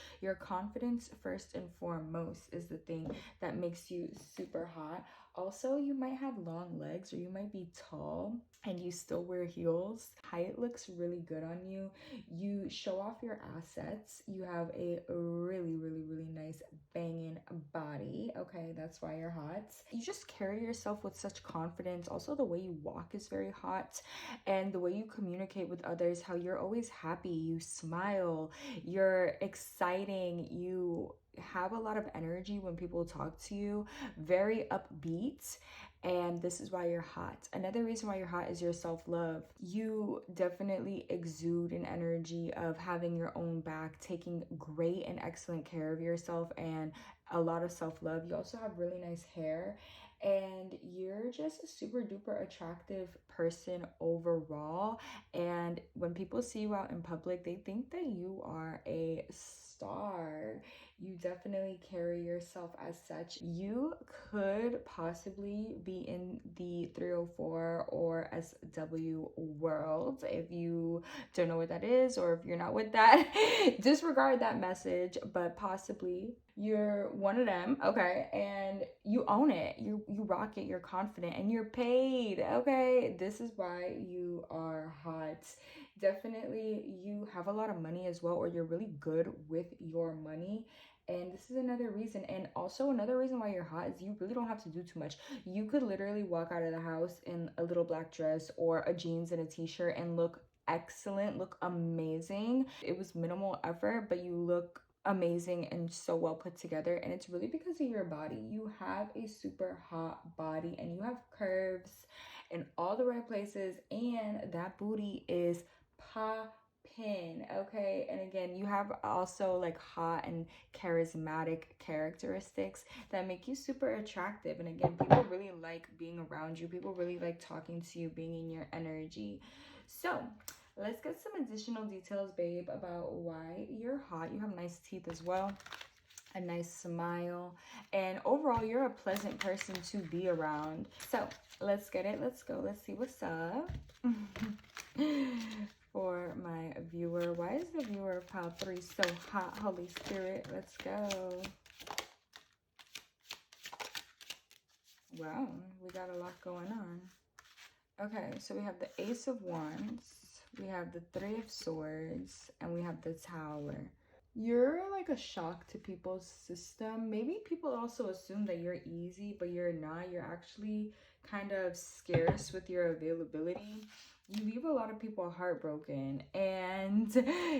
first and foremost is the thing that makes you super hot. Also, you might have long legs, or you might be tall and you still wear heels. Height looks really good on you. You show off your assets. You have a really, really, really nice banging body. Okay, that's why you're hot. You just carry yourself with such confidence. Also, the way you walk is very hot, and the way you communicate with others, how you're always happy, you smile, you're exciting, you have a lot of energy when people talk to you, very upbeat. And this is why you're hot. Another reason why you're hot is your self-love. You definitely exude an energy of having your own back, taking great and excellent care of yourself, and a lot of self-love. You also have really nice hair, and you're just a super duper attractive person overall. And when people see you out in public, they think that you are a star. You definitely carry yourself as such. You could possibly be in the 304 or SW world. If you don't know what that is, or if you're not with that, disregard that message, but possibly you're one of them, okay, and you own it, you rock it, you're confident, and you're paid, okay. This is why you are hot. Definitely you have a lot of money as well, or you're really good with your money. And this is another reason. And also another reason why you're hot is you really don't have to do too much. You could literally walk out of the house in a little black dress or a jeans and a t-shirt and look excellent, look amazing. It was minimal effort, but you look amazing and so well put together. And it's really because of your body. You have a super hot body and you have curves in all the right places, and that booty is popping, okay. And again, you have also like hot and charismatic characteristics that make you super attractive. And again, people really like being around you, people really like talking to you, being in your energy. So let's get some additional details, babe, about why you're hot. You have nice teeth as well, a nice smile, and overall you're a pleasant person to be around. So let's get it, let's go, let's see what's up. For my viewer, why is the viewer of pile 3 so hot? Holy Spirit, let's go. Wow, we got a lot going on. Okay, so we have the Ace of Wands, we have the Three of Swords, and we have the Tower. You're like a shock to people's system. Maybe people also assume that you're easy, but you're not. You're actually kind of scarce with your availability. You leave a lot of people heartbroken, and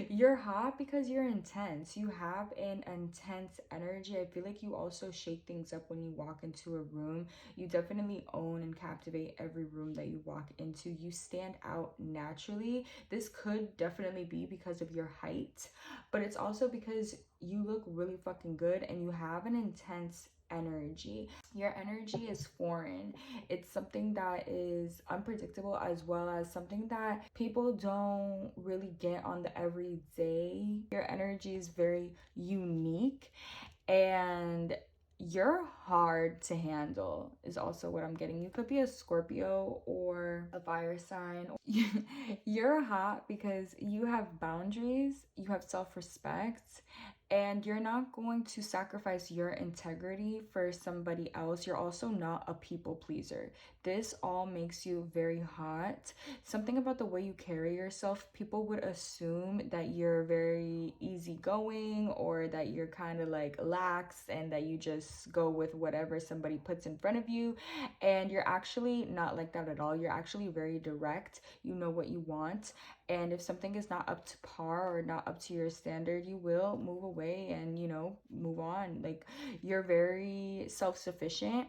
you're hot because you're intense. You have an intense energy. I feel like you also shake things up when you walk into a room. You definitely own and captivate every room that you walk into. You stand out naturally. This could definitely be because of your height, but it's also because you look really fucking good and you have an intense energy. Your energy is foreign. It's something that is unpredictable, as well as something that people don't really get on the everyday. Your energy is very unique, and you're hard to handle is also what I'm getting. You could be a Scorpio or a fire sign. You're hot because you have boundaries, you have self-respect, and you're not going to sacrifice your integrity for somebody else. You're also not a people pleaser. This all makes you very hot. Something about the way you carry yourself, people would assume that you're very easygoing, or that you're kind of like lax and that you just go with whatever somebody puts in front of you. And you're actually not like that at all. You're actually very direct. You know what you want. And if something is not up to par or not up to your standard, you will move away and, you know, move on. Like, you're very self-sufficient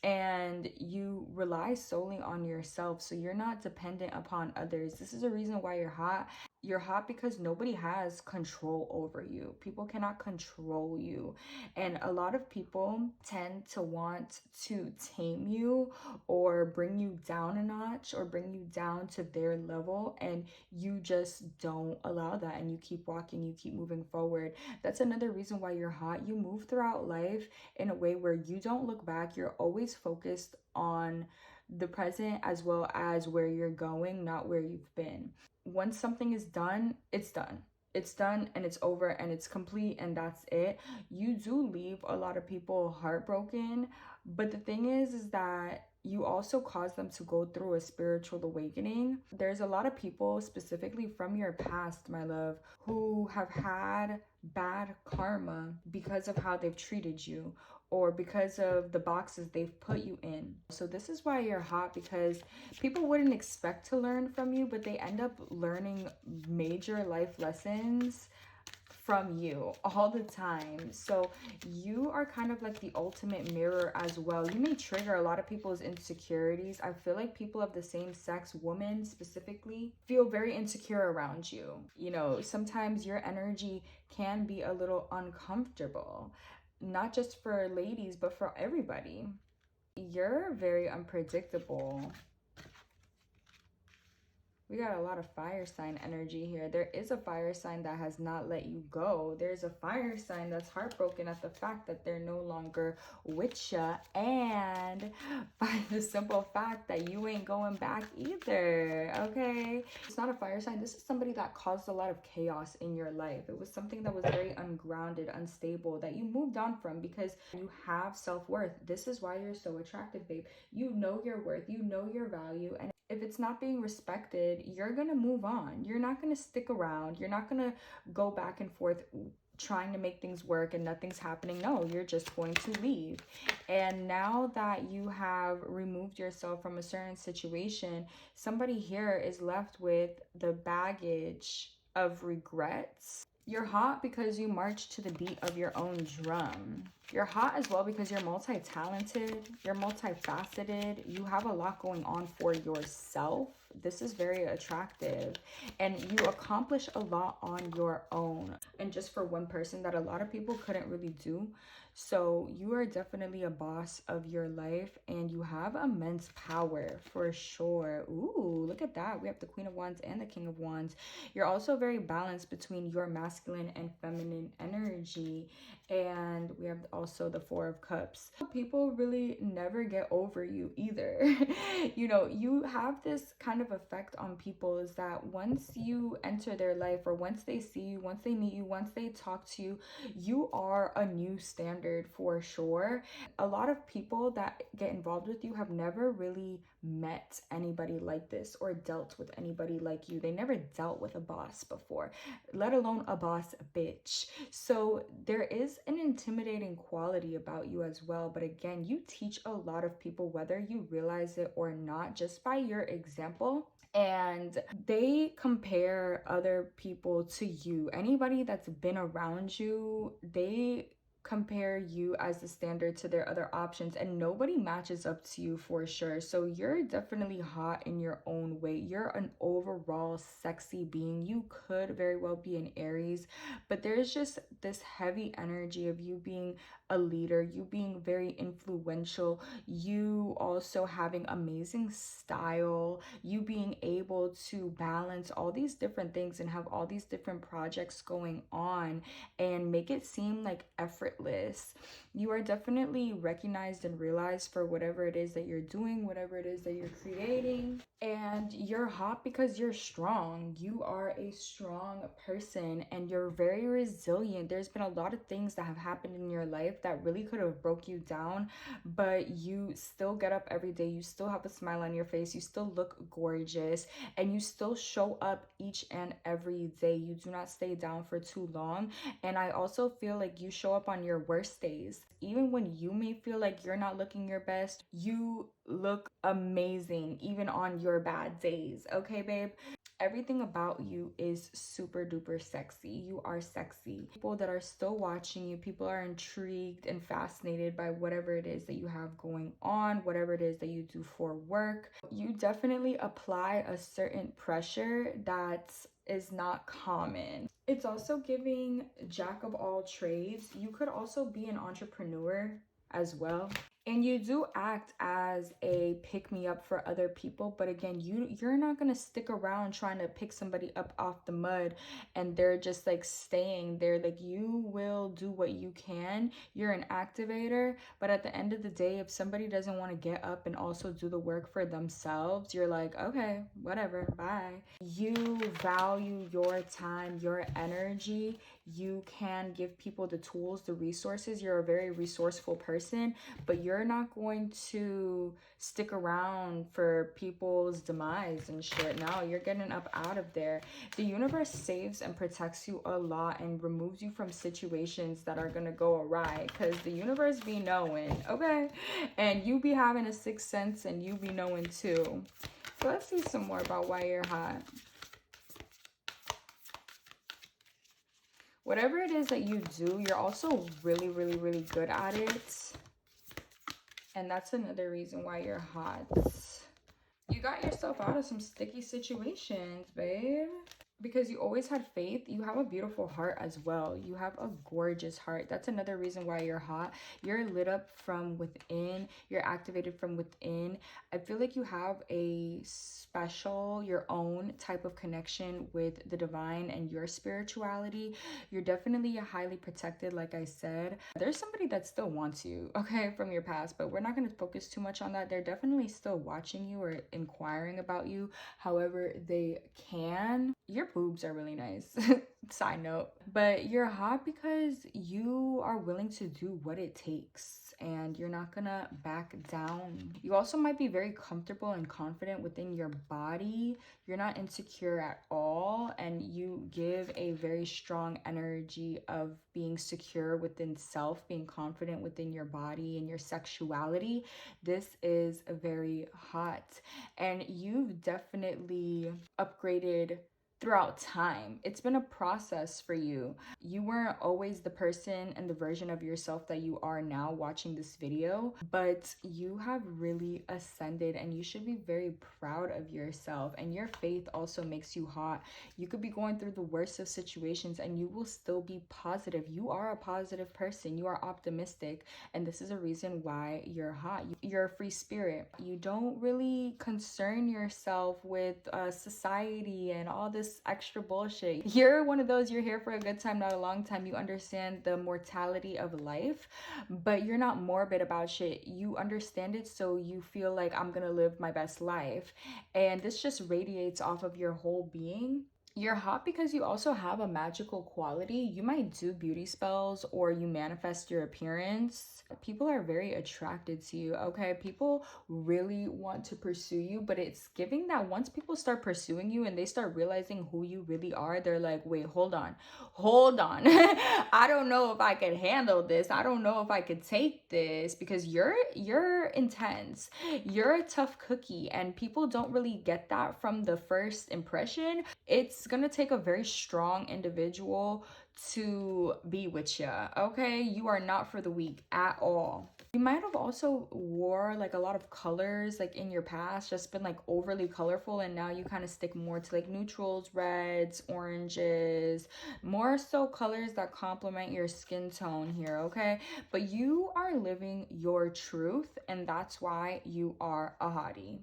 and you rely solely on yourself, so you're not dependent upon others. This is a reason why you're hot. You're hot because nobody has control over you. People cannot control you, and a lot of people tend to want to tame you or bring you down a notch or bring you down to their level, and you just don't allow that, and you keep walking, you keep moving forward. That's another reason why you're hot. You move throughout life in a way where you don't look back. You're always focused on the present as well as where you're going, not where you've been. Once something is done, it's done. It's done and it's over and it's complete, and that's it. You do leave a lot of people heartbroken, but the thing is that you also cause them to go through a spiritual awakening. There's a lot of people, specifically from your past, my love, who have had bad karma because of how they've treated you, or because of the boxes they've put you in. So this is why you're hot, because people wouldn't expect to learn from you, but they end up learning major life lessons from you all the time. So you are kind of like the ultimate mirror as well. You may trigger a lot of people's insecurities. I feel like people of the same sex, women specifically, feel very insecure around you. You know, sometimes your energy can be a little uncomfortable, not just for ladies, but for everybody. You're very unpredictable. We got a lot of fire sign energy here. There is a fire sign that has not let you go. There's a fire sign that's heartbroken at the fact that they're no longer with ya, and by the simple fact that you ain't going back either, okay? It's not a fire sign. This is somebody that caused a lot of chaos in your life. It was something that was very ungrounded, unstable, that you moved on from because you have self-worth. This is why you're so attractive, babe. You know your worth, you know your value, and if it's not being respected, you're gonna move on. You're not gonna stick around. You're not gonna go back and forth trying to make things work and nothing's happening. No, you're just going to leave. And now that you have removed yourself from a certain situation, somebody here is left with the baggage of regrets. You're hot because you march to the beat of your own drum. You're hot as well because you're multi-talented, you're multifaceted, you have a lot going on for yourself. This is very attractive, and you accomplish a lot on your own, and just for one person that a lot of people couldn't really do. So you are definitely a boss of your life, and you have immense power for sure. Ooh, look at that. We have the Queen of Wands and the King of Wands. You're also very balanced between your masculine and feminine energy. And we have also the Four of Cups. People really never get over you either. You know, you have this kind of effect on people, is that once you enter their life, or once they see you, once they meet you, once they talk to you, you are a new standard for sure. A lot of people that get involved with you have never really met anybody like this or dealt with anybody like you. They never dealt with a boss before, let alone a boss bitch. So there is an intimidating quality about you as well. But again, you teach a lot of people, whether you realize it or not, just by your example. And they compare other people to you. Anybody that's been around you, they compare you as the standard to their other options, and nobody matches up to you for sure. So you're definitely hot in your own way. You're an overall sexy being. You could very well be an Aries, but there's just this heavy energy of you being a leader, you being very influential, you also having amazing style, you being able to balance all these different things and have all these different projects going on and make it seem like effortless. You are definitely recognized and realized for whatever it is that you're doing, whatever it is that you're creating. And you're hot because you're strong. You are a strong person, and you're very resilient. There's been a lot of things that have happened in your life that really could have broke you down, but you still get up every day. You still have a smile on your face. You still look gorgeous, and you still show up each and every day. You do not stay down for too long. And I also feel like you show up on your worst days. Even when you may feel like you're not looking your best, you look amazing even on your bad days. Okay, babe? Everything about you is super duper sexy. You are sexy. People that are still watching you, people are intrigued and fascinated by whatever it is that you have going on, whatever it is that you do for work. You definitely apply a certain pressure that is not common. It's also giving jack of all trades. You could also be an entrepreneur as well. And you do act as a pick-me-up for other people, but again, you're not gonna stick around trying to pick somebody up off the mud and they're just like staying there. Like, you will do what you can. You're an activator, but at the end of the day, if somebody doesn't want to get up and also do the work for themselves, you're like, okay, whatever, bye. You value your time, your energy. You can give people the tools, the resources. You're a very resourceful person, but you're not going to stick around for people's demise and shit. No, you're getting up out of there. The universe saves and protects you a lot and removes you from situations that are gonna go awry, because the universe be knowing, okay? And you be having a sixth sense, and you be knowing too. So let's see some more about why you're hot. Whatever it is that you do, you're also really, really, really good at it. And that's another reason why you're hot. You got yourself out of some sticky situations, babe. because you always had faith. You have a beautiful heart as well. You have a gorgeous heart. That's another reason why you're hot. You're lit up from within. You're activated from within. I feel like you have a special, your own type of connection with the divine and your spirituality. You're definitely highly protected, like I said. There's somebody that still wants you, okay, from your past, but we're not going to focus too much on that. They're definitely still watching you or inquiring about you however they can. Your boobs are really nice. Side note. But you're hot because you are willing to do what it takes and you're not gonna back down. You also might be very comfortable and confident within your body. You're not insecure at all, and you give a very strong energy of being secure within self, being confident within your body and your sexuality. This is very hot, and you've definitely upgraded throughout time. It's been a process for you. You weren't always the person and the version of yourself that you are now watching this video, but you have really ascended and you should be very proud of yourself. And your faith also makes you hot. You could be going through the worst of situations and you will still be positive. You are a positive person. You are optimistic, and this is a reason why you're hot. You're a free spirit. You don't really concern yourself with society and all this extra bullshit. You're one of those, you're here for a good time, not a long time. You understand the mortality of life, but you're not morbid about shit. You understand it, so you feel like I'm gonna live my best life. And this just radiates off of your whole being. You're hot because you also have a magical quality. You might do beauty spells or you manifest your appearance. People are very attracted to you, okay? People really want to pursue you, but it's giving that once people start pursuing you and they start realizing who you really are, they're like, wait, hold on. I don't know if I can handle this. I don't know if I could take this, because you're intense. You're a tough cookie, and people don't really get that from the first impression. It's gonna take a very strong individual to be with you, okay? You are not for the weak at all. You might have also wore like a lot of colors like in your past, just been like overly colorful, and now you kind of stick more to like neutrals, reds, oranges, more so colors that complement your skin tone here, okay? But you are living your truth, and that's why you are a hottie.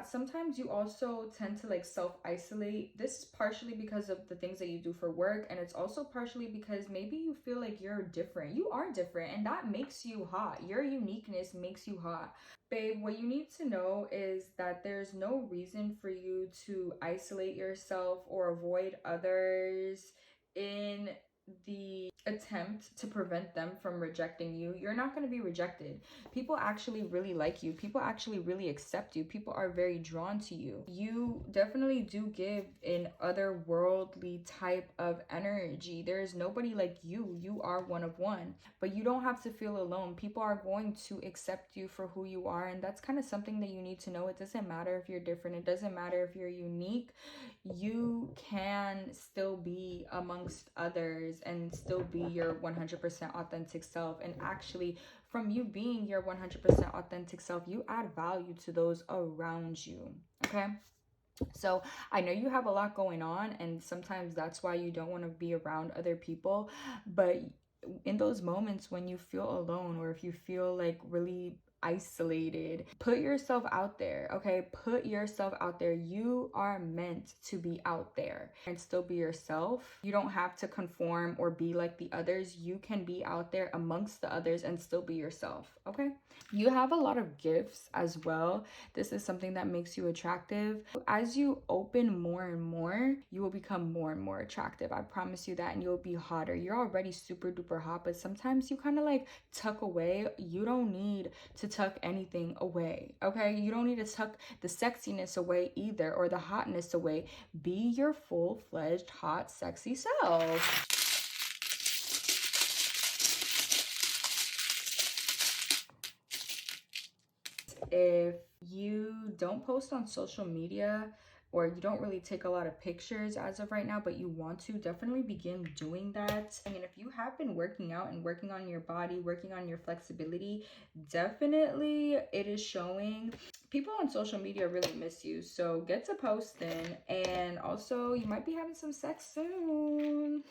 Sometimes you also tend to like self-isolate. This is partially because of the things that you do for work, and it's also partially because maybe you feel like you're different. You are different, and that makes you hot. Your uniqueness makes you hot. Babe, what you need to know is that there's no reason for you to isolate yourself or avoid others in the attempt to prevent them from rejecting you. You're not going to be rejected. People actually really like you. People actually really accept you. People are very drawn to you. You definitely do give an otherworldly type of energy. There is nobody like you. You are one of one. But you don't have to feel alone. People are going to accept you for who you are, and that's kind of something that you need to know. It doesn't matter if you're different. It doesn't matter if you're unique. You can still be amongst others and still be your 100% authentic self. And actually, from you being your 100% authentic self, you add value to those around you, okay? So I know you have a lot going on, and sometimes that's why you don't want to be around other people. But in those moments when you feel alone, or if you feel like really isolated, put yourself out there, okay? Put yourself out there. You are meant to be out there and still be yourself. You don't have to conform or be like the others. You can be out there amongst the others and still be yourself, okay? You have a lot of gifts as well. This is something that makes you attractive. As you open more and more, you will become more and more attractive. I promise you that, and you'll be hotter. You're already super duper hot, but sometimes you kind of like tuck away. You don't need to tuck anything away, okay? You don't need to tuck the sexiness away either, or the hotness away. Be your full-fledged, hot, sexy self. If you don't post on social media, or you don't really take a lot of pictures as of right now, but you want to, definitely begin doing that. I mean, if you have been working out and working on your body, working on your flexibility, definitely it is showing. People on social media really miss you, so get to posting. And also, you might be having some sex soon.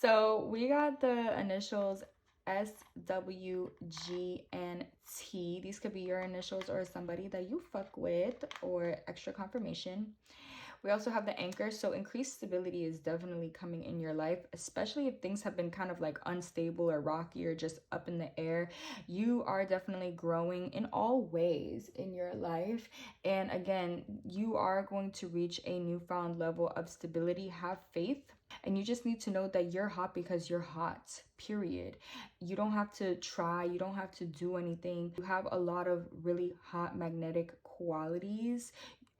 So we got the initials S, W, G, and T. These could be your initials or somebody that you fuck with, or extra confirmation. We also have the anchor, so increased stability is definitely coming in your life, especially if things have been kind of like unstable or rocky or just up in the air. You are definitely growing in all ways in your life. And again, you are going to reach a newfound level of stability. Have faith. And you just need to know that you're hot because you're hot, period. You don't have to try, you don't have to do anything. You have a lot of really hot magnetic qualities,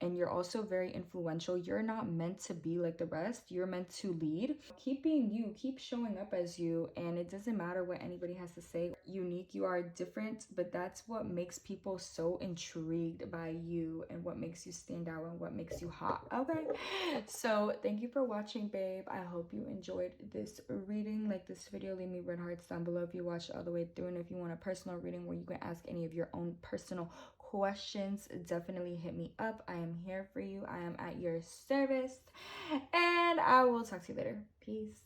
and you're also very influential. You're not meant to be like the rest. You're meant to lead. Keep being you, keep showing up as you, and it doesn't matter what anybody has to say. Unique, you are different, but that's what makes people so intrigued by you, and what makes you stand out, and what makes you hot. Okay, so thank you for watching, babe. I hope you enjoyed this reading. Like this video, leave me red hearts down below if you watched it all the way through, and if you want a personal reading where you can ask any of your own personal questions, definitely hit me up. I am here for you. I am at your service, and I will talk to you later. Peace.